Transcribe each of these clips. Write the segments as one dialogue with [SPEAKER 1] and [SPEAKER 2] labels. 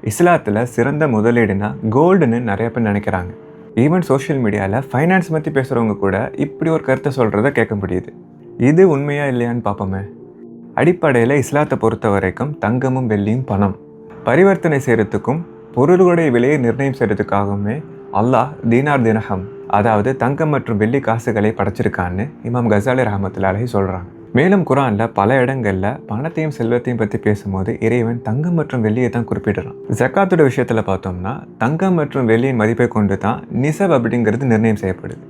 [SPEAKER 1] இஸ்லாத்தில் சிறந்த முதலீடுனா கோல்டுன்னு நிறைய பேர் நினைக்கிறாங்க. ஈவன் சோஷியல் மீடியாவில் ஃபைனான்ஸ் பற்றி பேசுகிறவங்க கூட இப்படி ஒரு கருத்தை சொல்கிறத கேட்க முடியுது. இது உண்மையா இல்லையான்னு பார்ப்போமே. அடிப்படையில் இஸ்லாத்தை பொறுத்த வரைக்கும் தங்கமும் வெள்ளியும் பணம் பரிவர்த்தனை செய்கிறதுக்கும் பொருளுடைய விலையை நிர்ணயம் செய்கிறதுக்காகவுமே அல்லாஹ் தீனார் தினஹம், அதாவது தங்கம் மற்றும் வெள்ளி காசுகளை படைச்சிருக்கான்னு இமாம் கசாலி ரஹமத்துல்லாஹி அலைஹி சொல்கிறாங்க. மேலும் குரானில் பல இடங்களில் பணத்தையும் செல்வத்தையும் பற்றி பேசும்போது இறைவன் தங்கம் மற்றும் வெள்ளியை தான் குறிப்பிடுறான். ஜக்காத்தோட விஷயத்தில் பார்த்தோம்னா தங்கம் மற்றும் வெள்ளியின் மதிப்பை கொண்டு தான் நிசப் அப்படிங்கிறது நிர்ணயம் செய்யப்படுது.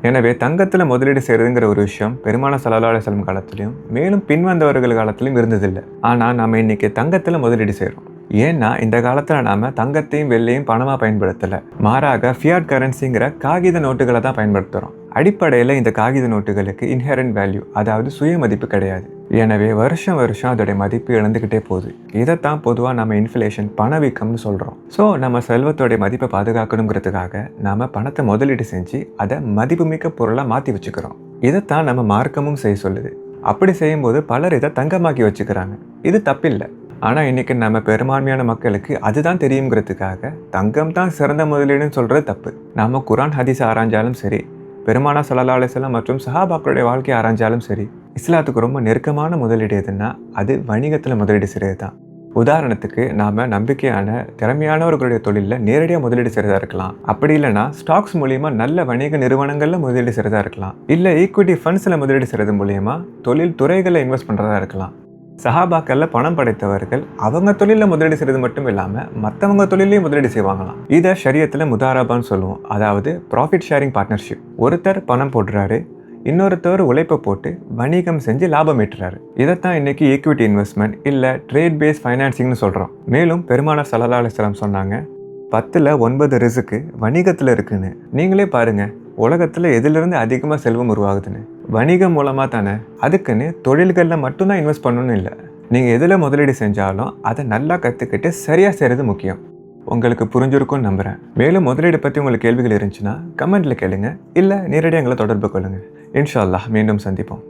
[SPEAKER 1] எனவே தங்கத்தில் முதலீடு செய்கிறதுங்கிற ஒரு விஷயம் பெருமானார் ஸல்லல்லாஹு அலைஹி வஸல்லம் காலத்திலையும் மேலும் பின்வந்தவர்கள் காலத்திலையும் இருந்ததில்லை. ஆனால் நம்ம இன்னைக்கு தங்கத்தில் முதலீடு செய்கிறோம். ஏன்னா இந்த காலத்தில் நாம் தங்கத்தையும் வெள்ளியும் பணமாக பயன்படுத்தலை, மாறாக ஃபியாட் கரன்சிங்கிற காகித நோட்டுகளை தான் பயன்படுத்துகிறோம். அடிப்படையில் இந்த காகித நோட்டுகளுக்கு இன்ஹெரண்ட் வேல்யூ, அதாவது சுய மதிப்பு கிடையாது. எனவே வருஷம் அதோடைய மதிப்பு இழந்துக்கிட்டே போகுது. இதைத்தான் பொதுவாக நம்ம இன்ஃப்ளேஷன், பணவீக்கம்னு சொல்கிறோம். ஸோ நம்ம செல்வத்தோடைய மதிப்பை பாதுகாக்கணுங்கிறதுக்காக நாம் பணத்தை முதலீடு செஞ்சு அதை மதிப்புமிக்க பொருளாக மாற்றி வச்சுக்கிறோம். இதைத்தான் நம்ம மார்க்கமும் செய்ய சொல்லுது. அப்படி செய்யும்போது பலர் இதை தங்கமாக்கி வச்சுக்கிறாங்க. இது தப்பில்லை. ஆனால் இன்றைக்கி நம்ம பெரும்பான்மையான மக்களுக்கு அதுதான் தெரியுங்கிறதுக்காக தங்கம் தான் சிறந்த முதலீடுன்னு சொல்கிறது தப்பு. நாம் குரான் ஹதீஸ் ஆராய்ஞ்சாலும் சரி, பெருமானார் ஸல்லல்லாஹு அலைஹி வஸல்லம் மற்றும் சஹாபாக்களுடைய வாழ்க்கையை ஆராய்ஞ்சாலும் சரி, இஸ்லாத்துக்கு ரொம்ப நெருக்கமான முதலீடு எதுன்னா அது வணிகத்தில் முதலீடு செய்கிறது தான். உதாரணத்துக்கு நாம் நம்பிக்கையான திறமையானவர்களுடைய தொழிலில் நேரடியாக முதலீடு செய்கிறதா இருக்கலாம். அப்படி இல்லைனா ஸ்டாக்ஸ் மூலிமா நல்ல வணிக நிறுவனங்களில் முதலீடு செய்கிறதா இருக்கலாம். இல்லை ஈக்விட்டி ஃபண்ட்ஸில் முதலீடு செய்கிறது மூலயமா தொழில் துறைகளில் இன்வெஸ்ட் பண்ணுறதா இருக்கலாம். சஹாபாக்களில் பணம் படைத்தவர்கள் அவங்க தொழிலில் முதலீடு செய்கிறது மட்டும் இல்லாமல் மற்றவங்க தொழிலையும் முதலீடு செய்வாங்களாம். இதை ஷரியத்தில் முதாரபான்னு சொல்லுவோம், அதாவது ப்ராஃபிட் ஷேரிங் பார்ட்னர்ஷிப். ஒருத்தர் பணம் போடுறாரு, இன்னொருத்தர் உழைப்பை போட்டு வணிகம் செஞ்சு லாபம் ஈட்டுறாரு. இதைத்தான் இன்னைக்கு ஈக்விட்டி இன்வெஸ்ட்மெண்ட் இல்லை ட்ரேட் பேஸ் ஃபைனான்சிங்னு சொல்கிறோம். மேலும் பெருமானார் ஸல்லல்லாஹு அலைஹி வஸல்லம் சொன்னாங்க, 10ல் 9 ரிஸ்க்கு வணிகத்தில் இருக்குன்னு. நீங்களே பாருங்கள், உலகத்தில் எதிலிருந்து அதிகமாக செல்வம் உருவாகுதுன்னு வணிகம் மூலமாக தானே. அதுக்குன்னு தொழில்களில் மட்டும்தான் இன்வெஸ்ட் பண்ணணும்னு இல்லை. நீங்கள் எதில் முதலீடு செஞ்சாலும் அதை நல்லா கற்றுக்கிட்டு சரியாக செய்கிறது முக்கியம். உங்களுக்கு புரிஞ்சிருக்கும்னு நம்புகிறேன். மேலும் முதலீடு பற்றி உங்களுக்கு கேள்விகள் இருந்துச்சுன்னா கமெண்ட்டில் கேளுங்க, இல்லை நேரடியாக எங்களை தொடர்பு கொள்ளுங்கள். இன்ஷா அல்லாஹ் மீண்டும் சந்திப்போம்.